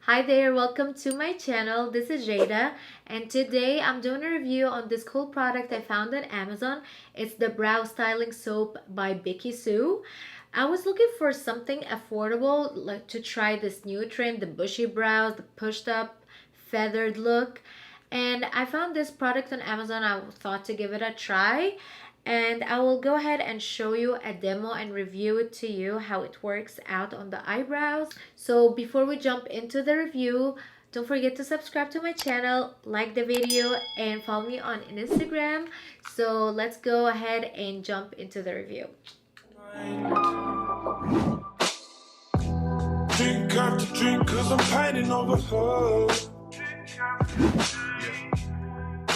Hi there, welcome to my channel. This is Jada and today I'm doing a review on this cool product I found on Amazon. It's the brow styling soap by Beckisue. I was looking for something affordable like to try this new trend, the bushy brows, the pushed up feathered look. And I found this product on Amazon. I thought to give it a try and I will go ahead and show you a demo and review it to you how it works out on the eyebrows. So before we jump into the review, don't forget to subscribe to my channel, like the video, and follow me on Instagram. So let's go ahead and jump into the review. Drink after drink, cause I'm pining over her.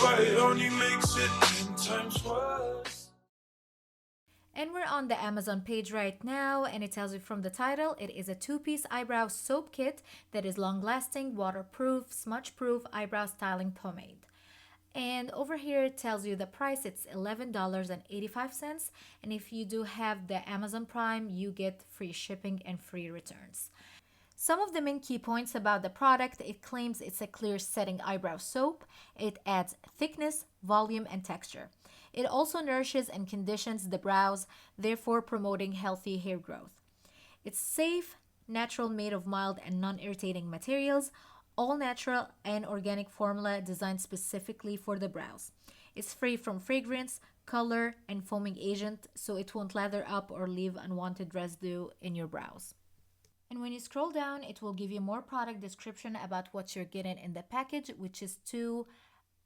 But it only makes it 10 times worse. And we're on the Amazon page right now, and it tells you from the title, it is a two-piece eyebrow soap kit that is long-lasting, waterproof, smudge-proof eyebrow styling pomade. And over here it tells you the price, it's $11.85, and if you do have the Amazon Prime, you get free shipping and free returns. Some of the main key points about the product: it claims it's a clear setting eyebrow soap. It adds thickness, volume, and texture. It also nourishes and conditions the brows, therefore promoting healthy hair growth. It's safe, natural, made of mild and non-irritating materials, all natural and organic formula designed specifically for the brows. It's free from fragrance, color, and foaming agent, so it won't lather up or leave unwanted residue in your brows. And when you scroll down, it will give you more product description about what you're getting in the package, which is two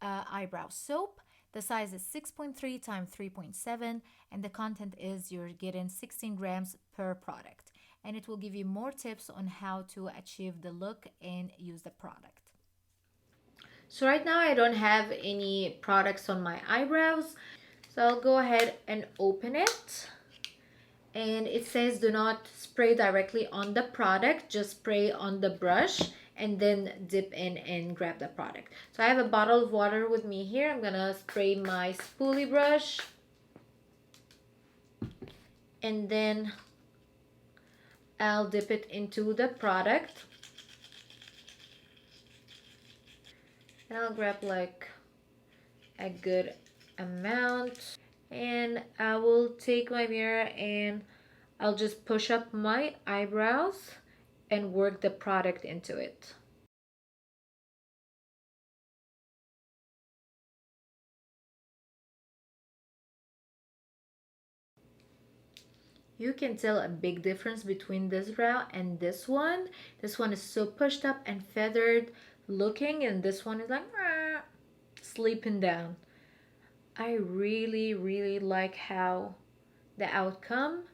eyebrow soap. The size is 6.3 times 3.7, and the content is you're getting 16 grams per product. And it will give you more tips on how to achieve the look and use the product. So right now I don't have any products on my eyebrows, so I'll go ahead and open it. And it says do not spray directly on the product, just spray on the brush and then dip in and grab the product. So I have a bottle of water with me here. I'm gonna spray my spoolie brush and then I'll dip it into the product. And I'll grab like a good amount. And I will take my mirror and I'll just push up my eyebrows and work the product into it. You can tell a big difference between this brow and this one. This one is so pushed up and feathered looking, and this one is like sleeping down. I really like how the outcome,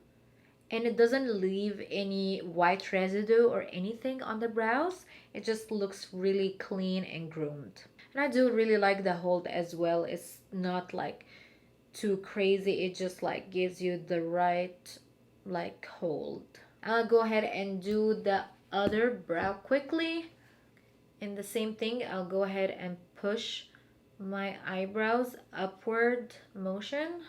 and it doesn't leave any white residue or anything on the brows. It just looks really clean and groomed. And I do really like the hold as well. It's not like too crazy. It just like gives you the right like hold. I'll go ahead and do the other brow quickly. And the same thing, I'll go ahead and push my eyebrows upward motion.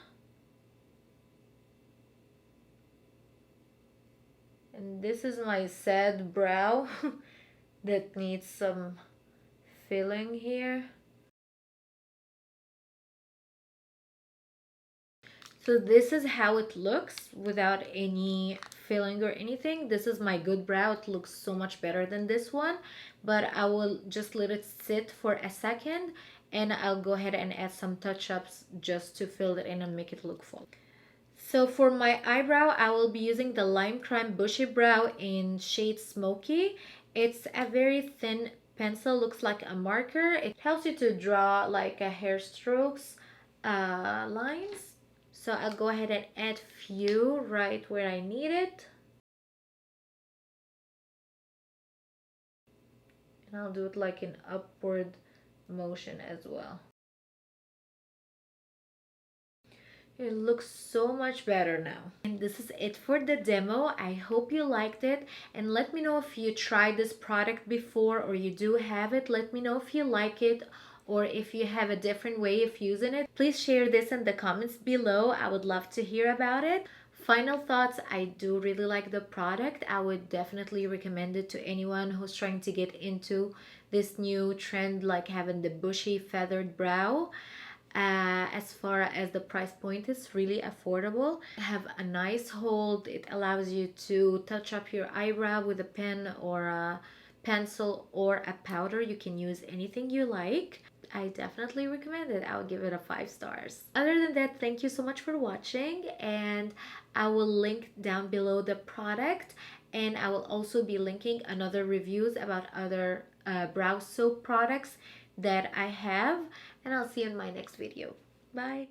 And this is my sad brow that needs some filling here. So this is how it looks without any filling or anything. This is my good brow. It looks so much better than this one, but I will just let it sit for a second and I'll go ahead and add some touch-ups just to fill it in and make it look full. So for my eyebrow, I will be using the Lime Crime Bushy Brow in shade Smoky. It's a very thin pencil, looks like a marker. It helps you to draw like a hair strokes lines. So I'll go ahead and add few right where I need it. And I'll do it like an upward motion as well. It looks so much better now. And this is it for the demo. I hope you liked it, and let me know if you tried this product before or you do have it. Let me know if you like it or if you have a different way of using it. Please share this in the comments below. I would love to hear about it. Final thoughts, I do really like the product. I would definitely recommend it to anyone who's trying to get into this new trend, like having the bushy feathered brow. As far as the price point is really affordable, have a nice hold. It allows you to touch up your eyebrow with a pen or a pencil or a powder. You can use anything you like. I definitely recommend it. I'll give it a 5 stars. Other than that, thank you so much for watching, and I will link down below the product, and I will also be linking another reviews about other brow soap products that I have, and I'll see you in my next video. Bye.